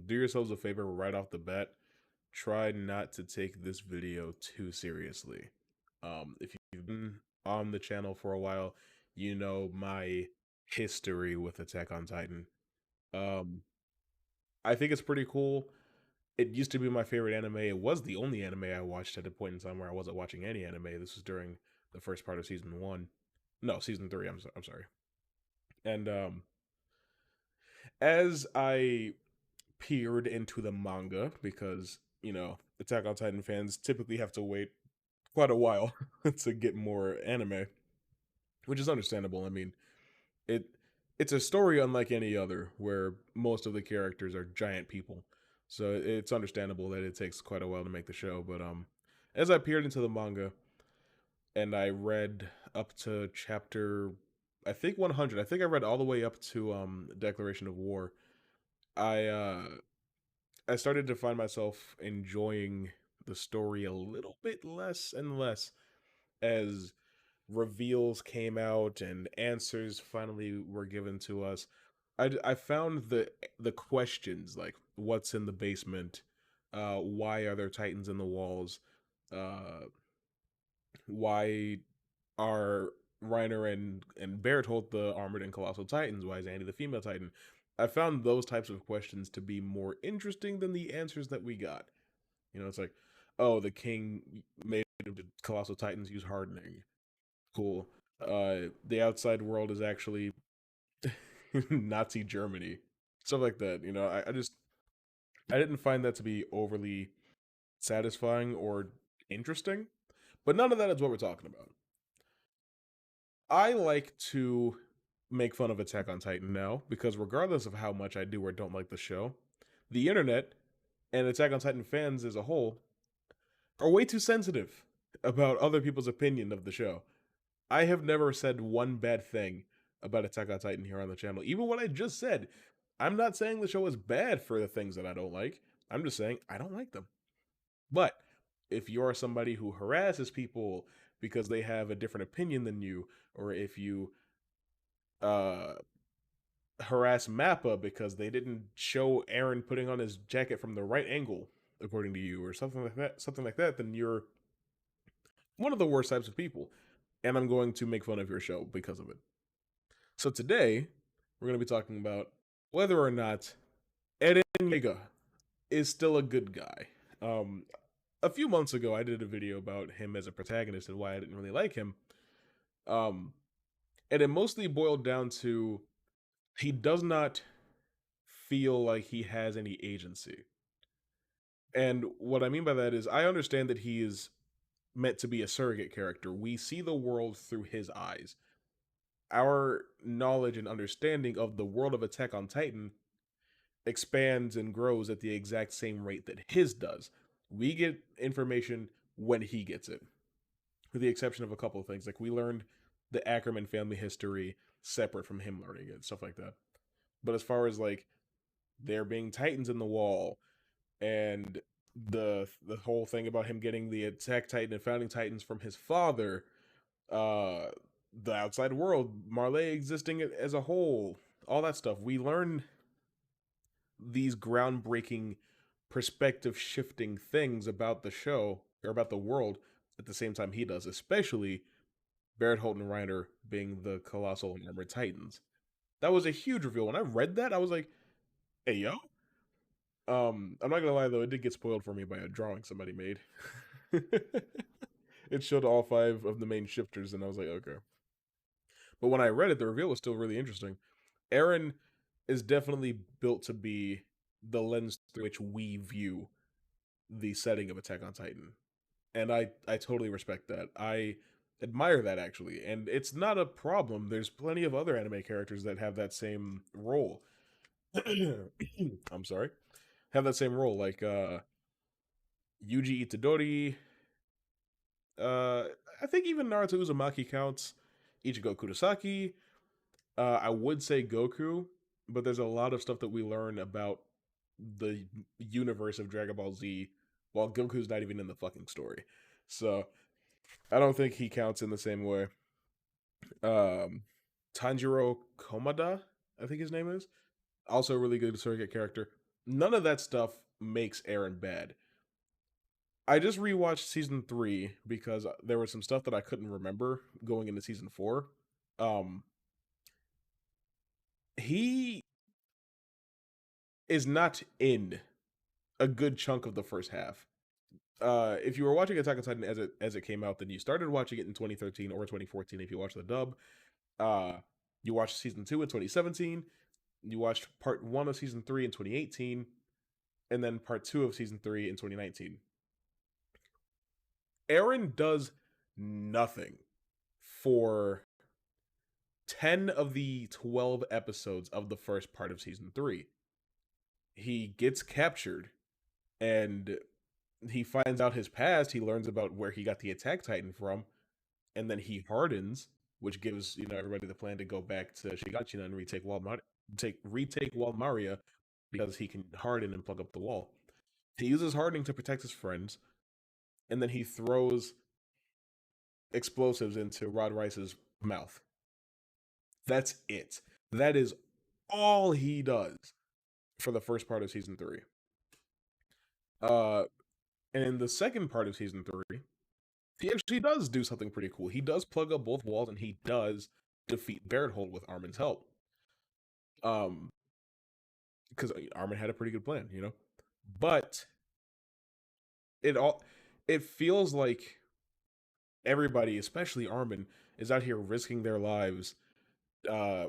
do yourselves a favor right off the bat. Try not to take this video too seriously. If you've been on the channel for a while, you know my history with Attack on Titan. Um, I think it's pretty cool. It used to be my favorite anime. It was the only anime I watched at a point in time where I wasn't watching any anime. This was during the first part of season 1. No, season 3. I'm sorry. And as I peered into the manga, because Attack on Titan fans typically have to wait quite a while to get more anime, which is understandable. I mean, it it's a story unlike any other, where most of the characters are giant people, so it's understandable that it takes quite a while to make the show. But as I peered into the manga and I read up to chapter, I think 100. I think I read all the way up to Declaration of War. I I started to find myself enjoying the story a little bit less and less as reveals came out and answers finally were given to us. I found the questions, like what's in the basement, why are there titans in the walls, uh, why are Reiner and Bertolt the armored and colossal titans? Why is Andy the female titan? I found those types of questions to be more interesting than the answers that we got. It's like, oh, the king made the colossal titans use hardening. Cool. The outside world is actually Nazi Germany. Stuff like that. I didn't find that to be overly satisfying or interesting. But none of that is what we're talking about. I like to make fun of Attack on Titan now because regardless of how much I do or don't like the show, the internet and Attack on Titan fans as a whole are way too sensitive about other people's opinion of the show. I have never said one bad thing about Attack on Titan here on the channel. Even what I just said, I'm not saying the show is bad for the things that I don't like. I'm just saying I don't like them. But if you're somebody who harasses people because they have a different opinion than you, or if you uh, harass Mappa because they didn't show Eren putting on his jacket from the right angle, according to you, or something like that, then you're one of the worst types of people. And I'm going to make fun of your show because of it. So today, we're going to be talking about whether or not Eren Jaeger is still a good guy. A few months ago, I did a video about him as a protagonist and why I didn't really like him. And it mostly boiled down to he does not feel like he has any agency. And what I mean by that is I understand that he is meant to be a surrogate character. We see the world through his eyes. Our knowledge and understanding of the world of Attack on Titan expands and grows at the exact same rate that his does. We get information when he gets it, with the exception of a couple of things. Like we learned the Ackerman family history separate from him learning it, stuff like that. But as far as like there being titans in the wall and the whole thing about him getting the attack titan and founding titans from his father, uh the outside world, Marley existing as a whole, all that stuff, we learn these groundbreaking perspective shifting things about the show or about the world at the same time he does, especially Bertolt and Reiner being the colossal and armored titans. That was a huge reveal. When I read that, I was like, hey yo. I'm not gonna lie though, it did get spoiled for me by a drawing somebody made. It showed all 5 of the main shifters, and I was like, okay. But when I read it, the reveal was still really interesting. Eren is definitely built to be the lens through which we view the setting of Attack on Titan. And I totally respect that. I admire that actually. And it's not a problem. There's plenty of other anime characters that have that same role. I'm sorry. Have that same role, like Yuji Itadori. Uh I think even Naruto Uzumaki counts. Ichigo Kurosaki. I would say Goku, but there's a lot of stuff that we learn about the universe of Dragon Ball Z while Goku's not even in the fucking story. So I don't think he counts in the same way. Um, Tanjiro Komada, I think his name is. Also a really good surrogate character. None of that stuff makes Eren bad. I just rewatched season 3 because there was some stuff that I couldn't remember going into season 4. Um he is not in a good chunk of the first half. If you were watching Attack on Titan as it came out, then you started watching it in 2013 or 2014 if you watched the dub. Uh you watched season 2 in 2017, you watched part 1 of season 3 in 2018, and then part 2 of season 3 in 2019. Eren does nothing for 10 of the 12 episodes of the first part of season 3. He gets captured and he finds out his past. He learns about where he got the attack titan from, and then he hardens, which gives everybody the plan to go back to Shigachina and retake Wall Maria because he can harden and plug up the wall. He uses hardening to protect his friends, and then he throws explosives into Rod Rice's mouth. That's it. That is all he does for the first part of season 3. Uh, and in the second part of season 3, he actually does do something pretty cool. He does plug up both walls, and he does defeat Berthold with Armin's help. Um, because Armin had a pretty good plan, But it all it feels like everybody, especially Armin, is out here risking their lives, uh,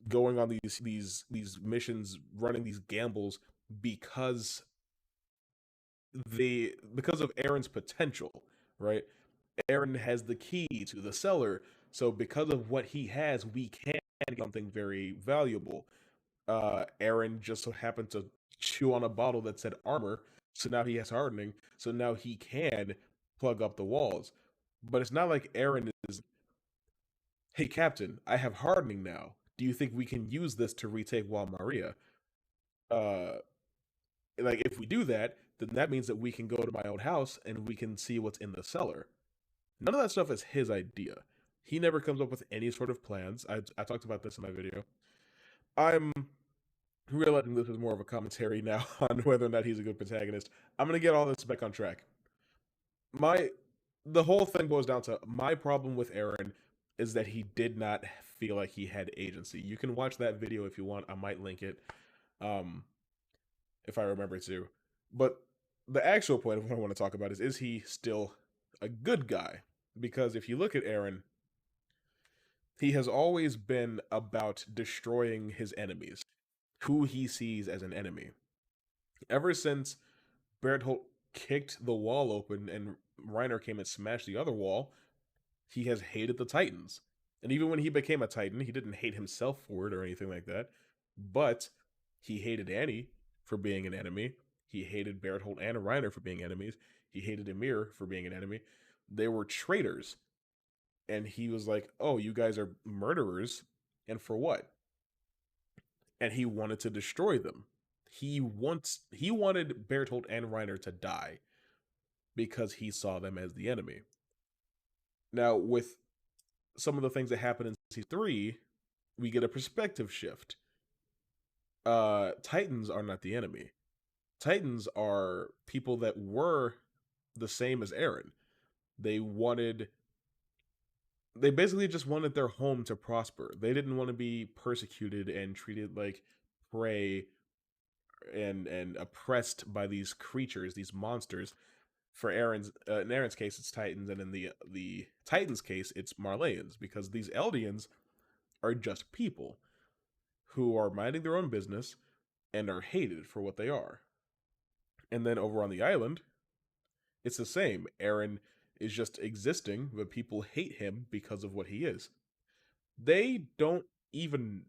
going on these missions, running these gambles because because of Eren's potential, right? Eren has the key to the cellar, so because of what he has, we can get something very valuable. Eren just so happened to chew on a bottle that said armor, so now he has hardening, so now he can plug up the walls. But it's not like Eren is, hey Captain, I have hardening now. Do you think we can use this to retake Wall Maria? Uh, like if we do that, then that means that we can go to my own house and we can see what's in the cellar. None of that stuff is his idea. He never comes up with any sort of plans. I talked about this in my video. I'm realizing this is more of a commentary now on whether or not he's a good protagonist. I'm gonna get all this back on track. My The whole thing boils down to my problem with Eren is that he did not feel like he had agency. You can watch that video if you want. I might link it, um, if I remember to. But the actual point of what I want to talk about is he still a good guy? Because if you look at Eren, he has always been about destroying his enemies, who he sees as an enemy. Ever since Berthold kicked the wall open and Reiner came and smashed the other wall, he has hated the Titans. And even when he became a Titan, he didn't hate himself for it or anything like that. But he hated Annie for being an enemy. He hated Berthold and Reiner for being enemies. He hated Emir for being an enemy. They were traitors. And he was like, oh, you guys are murderers. And for what? And he wanted to destroy them. He wanted Berthold and Reiner to die because he saw them as the enemy. Now, with some of the things that happen in season 3, we get a perspective shift. Titans are not the enemy. Titans are people that were the same as Eren. They wanted they basically just wanted their home to prosper. They didn't want to be persecuted and treated like prey and oppressed by these creatures, these monsters. For in Eren's case, it's Titans, and in the Titans case, it's Marleyans, because these Eldians are just people who are minding their own business and are hated for what they are. And then over on the island, it's the same. Eren is just existing, but people hate him because of what he is. They don't even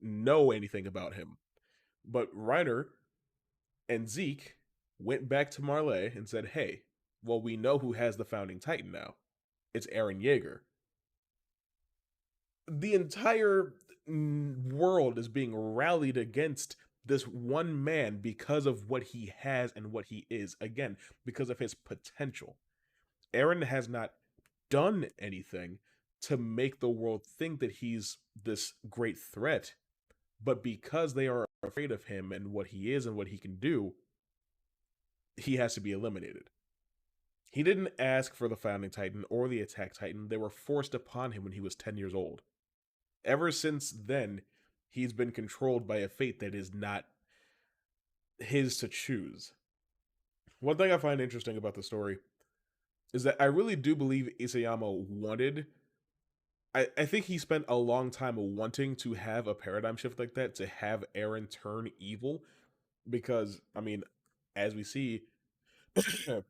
know anything about him. But Reiner and Zeke went back to Marley and said, hey, well, we know who has the founding Titan now. It's Eren Jaeger. The entire world is being rallied against this one man because of what he has and what he is. Again, because of his potential. Eren has not done anything to make the world think that he's this great threat. But because they are afraid of him and what he is and what he can do, he has to be eliminated. He didn't ask for the Founding Titan or the Attack Titan. They were forced upon him when he was 10 years old. Ever since then, he's been controlled by a fate that is not his to choose. One thing I find interesting about the story is that I really do believe Isayama wanted. I think he spent a long time wanting to have a paradigm shift like that, to have Eren turn evil, because, I mean, as we see,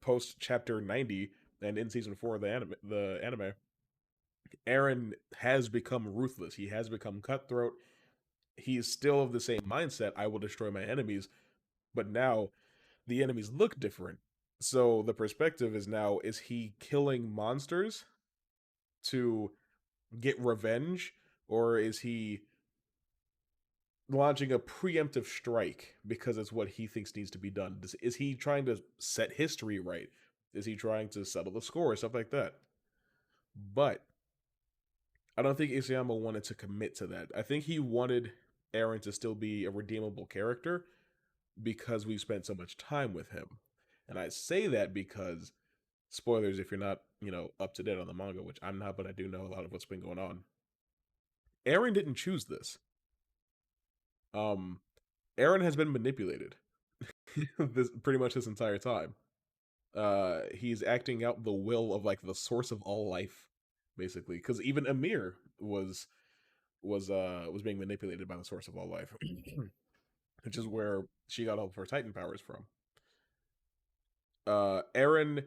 post chapter 90 and in season 4 of the anime, Eren has become ruthless. He has become cutthroat. He's still of the same mindset, I will destroy my enemies, but now the enemies look different. So the perspective is now, is he killing monsters to get revenge, or is he launching a preemptive strike because it's what he thinks needs to be done? Is he trying to set history right? Is he trying to settle the score? Stuff like that. But I don't think Isayama wanted to commit to that. I think he wanted Eren to still be a redeemable character because we've spent so much time with him. And I say that because, spoilers if you're not, up to date on the manga, which I'm not, but I do know a lot of what's been going on. Eren didn't choose this. Um, Eren has been manipulated this pretty much this entire time. He's acting out the will of like the source of all life, basically. Because even Amir was being manipulated by the source of all life, which is where she got all of her Titan powers from. Eren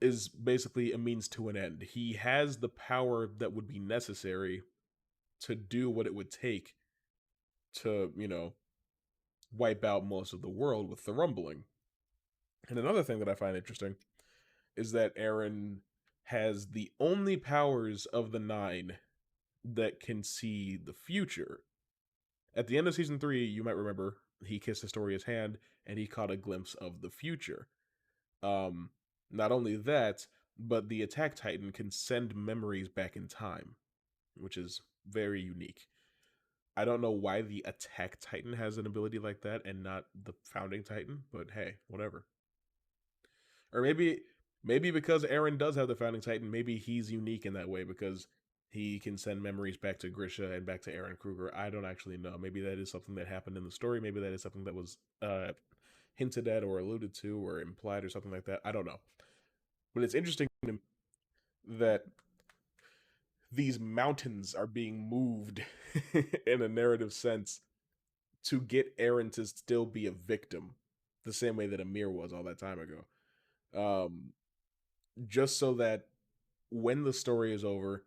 is basically a means to an end. He has the power that would be necessary to do what it would take to, wipe out most of the world with the rumbling. And another thing that I find interesting is that Eren has the only powers of the 9 that can see the future. At the end of season 3, you might remember, he kissed Historia's hand and he caught a glimpse of the future. Um, Not only that, but the Attack Titan can send memories back in time, which is very unique. I don't know why the Attack Titan has an ability like that and not the Founding Titan, but hey, whatever. Or maybe because Eren does have the Founding Titan, maybe he's unique in that way because he can send memories back to Grisha and back to Eren Kruger. I don't actually know. Maybe that is something that happened in the story. Maybe that is something that was hinted at or alluded to or implied or something like that. I don't know. But it's interesting that these mountains are being moved in a narrative sense to get Eren to still be a victim, the same way that Amir was all that time ago. Um, just so that when the story is over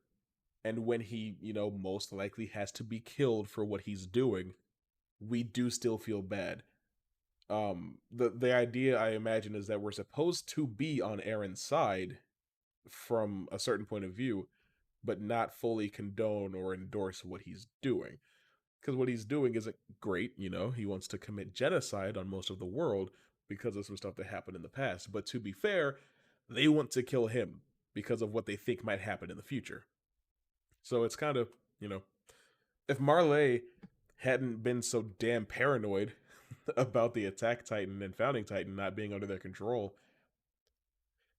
and when he, most likely has to be killed for what he's doing, we do still feel bad. The idea, I imagine, is that we're supposed to be on Eren's side from a certain point of view, but not fully condone or endorse what he's doing. Because what he's doing isn't great, he wants to commit genocide on most of the world because of some stuff that happened in the past. But to be fair, they want to kill him because of what they think might happen in the future. So it's kind of, if Marley hadn't been so damn paranoid about the Attack Titan and Founding Titan not being under their control,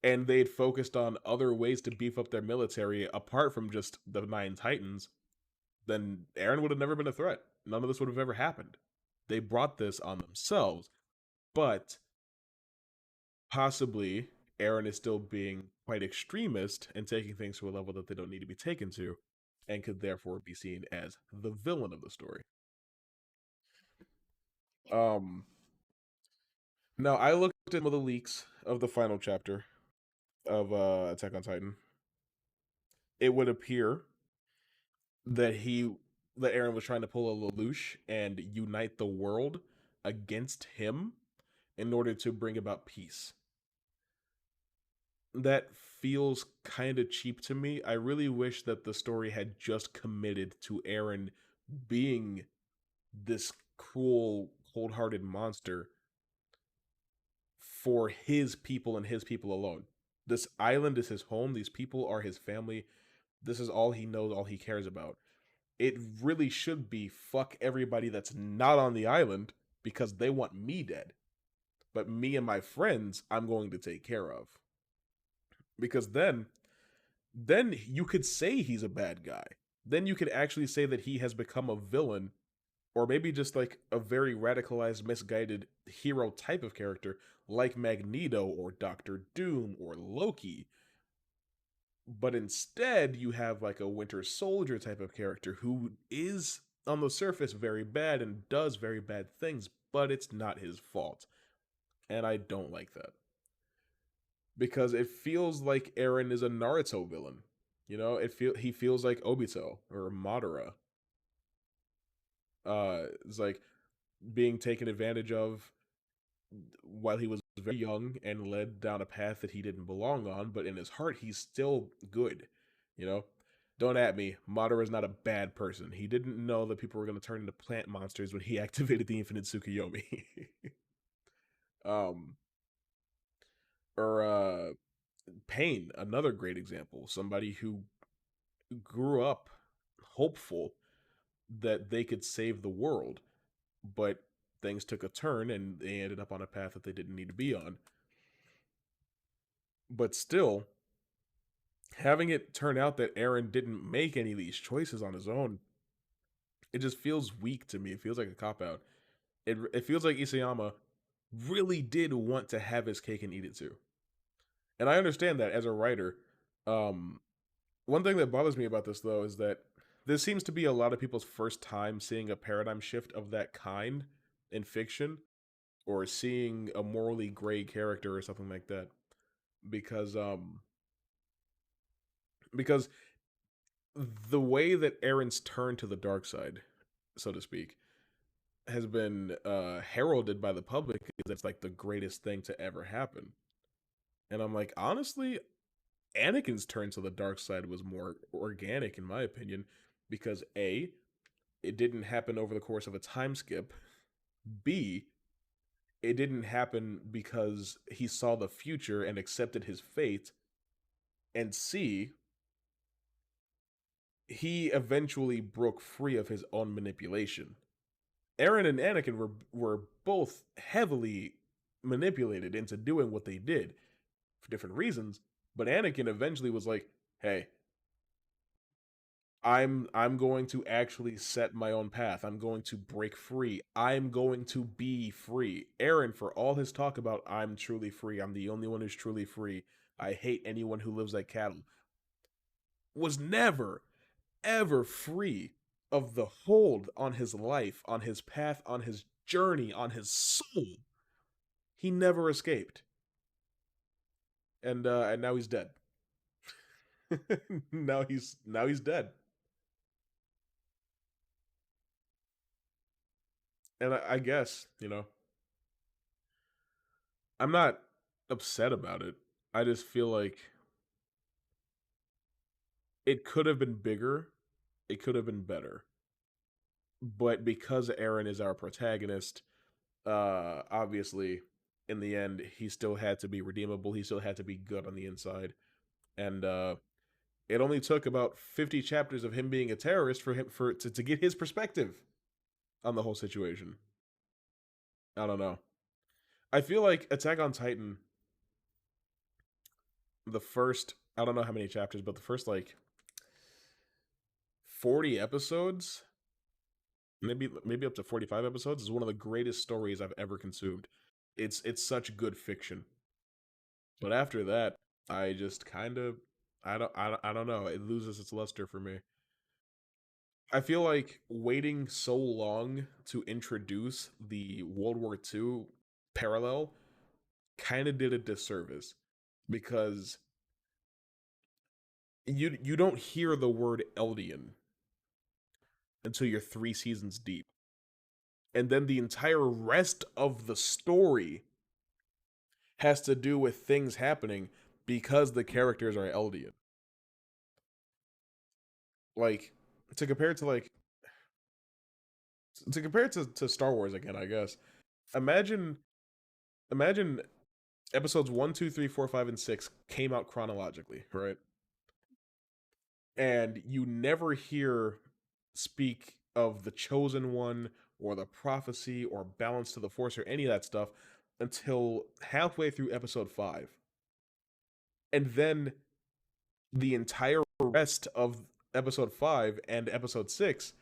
and they'd focused on other ways to beef up their military apart from just the 9 Titans, then Eren would have never been a threat. None of this would have ever happened. They brought this on themselves, but possibly Eren is still being quite extremist and taking things to a level that they don't need to be taken to, and could therefore be seen as the villain of the story. Um, Now I looked at some of the leaks of the final chapter of Attack on Titan. It would appear that Eren was trying to pull a Lelouch and unite the world against him in order to bring about peace. That feels kind of cheap to me. I really wish that the story had just committed to Eren being this cruel, cold-hearted monster for his people and his people alone. This island is his home. These people are his family. This is all he knows, all he cares about. It really should be fuck everybody that's not on the island because they want me dead. But me and my friends, I'm going to take care of. Because then you could say he's a bad guy. Then you could actually say that he has become a villain, or maybe just like a very radicalized, misguided hero type of character, like Magneto or Doctor Doom or Loki. But instead, you have like a Winter Soldier type of character who is on the surface very bad and does very bad things, but it's not his fault. And I don't like that because it feels like Eren is a Naruto villain. You know, he feels like Obito or Madara. It's like being taken advantage of while he was very young and led down a path that he didn't belong on, but in his heart he's still good. You know, don't at me. Madara is not a bad person. He didn't know that people were going to turn into plant monsters when he activated the Infinite Tsukuyomi. um, or Pain, another great example. Somebody who grew up hopeful that they could save the world, but things took a turn and they ended up on a path that they didn't need to be on. But still, having it turn out that Eren didn't make any of these choices on his own, it just feels weak to me. It feels like a cop out. It feels like Isayama really did want to have his cake and eat it too. And I understand that as a writer. Um, One thing that bothers me about this though is that this seems to be a lot of people's first time seeing a paradigm shift of that kind in fiction, or seeing a morally gray character or something like that. Because because the way that Eren's turned to the dark side, so to speak, has been heralded by the public as it's like the greatest thing to ever happen. And I'm like, honestly, Anakin's turn to the dark side was more organic in my opinion, because A, it didn't happen over the course of a time skip. B, it didn't happen because he saw the future and accepted his fate. And C, he eventually broke free of his own manipulation. Eren and Anakin were both heavily manipulated into doing what they did for different reasons, but Anakin eventually was like, "Hey, I'm going to actually set my own path. I'm going to break free. I'm going to be free." Eren, for all his talk about I'm truly free, I'm the only one who's truly free, I hate anyone who lives like cattle, was never ever free of the hold on his life, on his path, on his journey, on his soul. He never escaped, and now he's dead. Now he's dead, and I guess I'm not upset about it. I just feel like it could have been bigger, it could have been better, but because Eren is our protagonist, obviously, in the end, he still had to be redeemable. He still had to be good on the inside, and it only took about 50 chapters of him being a terrorist for him to get his perspective on the whole situation. I don't know. I feel like Attack on Titan, the first, I don't know how many chapters, but the first like 40 episodes, maybe up to 45 episodes, is one of the greatest stories I've ever consumed. It's such good fiction. But after that, I just kind of I don't know. It loses its luster for me. I feel like waiting so long to introduce the World War II parallel kind of did a disservice, because you don't hear the word Eldian until you're 3 seasons deep. And then the entire rest of the story has to do with things happening because the characters are Eldian. Like to compare it to like to compare it to Star Wars again, I guess. Imagine imagine episodes 1, 2, 3, 4, 5, and 6 came out chronologically, right? And you never hear speak of the chosen one or the prophecy or balance to the force or any of that stuff until halfway through episode 5. And then the entire rest of episode 5 and episode 6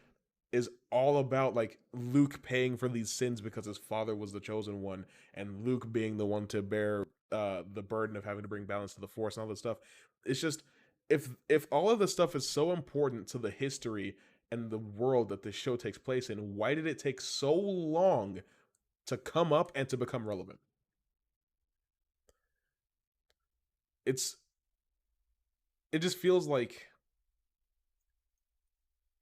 is all about like Luke paying for these sins because his father was the chosen one, and Luke being the one to bear the burden of having to bring balance to the force and all this stuff. It's just, if all of this stuff is so important to the history and the world that this show takes place in, why did it take so long to come up and to become relevant? It's it just feels like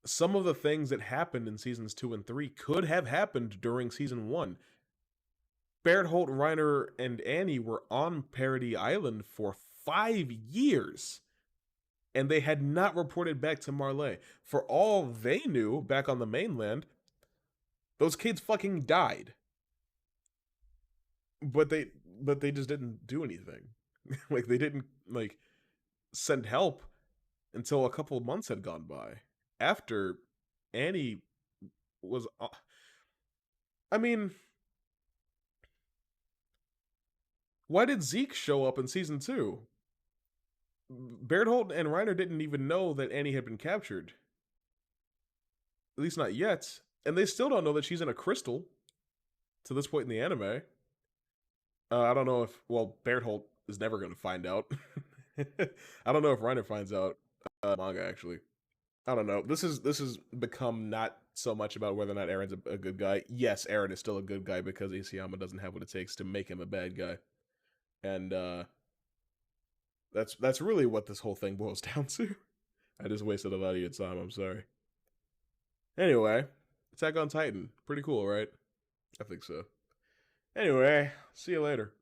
some of the things that happened in seasons 2 and 3 could have happened during season 1. Berthold, Reiner, and Annie were on Parody Island for 5 years, and they had not reported back to Marley. For all they knew, back on the mainland, those kids fucking died. But they just didn't do anything. Like they didn't like send help until a couple of months had gone by. After Annie was I mean, why did Zeke show up in season 2? Berthold and Reiner didn't even know that Annie had been captured. At least not yet. And they still don't know that she's in a crystal to this point in the anime. I don't know if, well, Berthold is never going to find out. I don't know if Reiner finds out. Manga, actually. I don't know. This has become not so much about whether or not Eren's a good guy. Yes, Eren is still a good guy because Isayama doesn't have what it takes to make him a bad guy. And that's really what this whole thing boils down to. I just wasted a lot of your time. I'm sorry. Anyway, Attack on Titan, pretty cool, right? I think so. Anyway, see you later.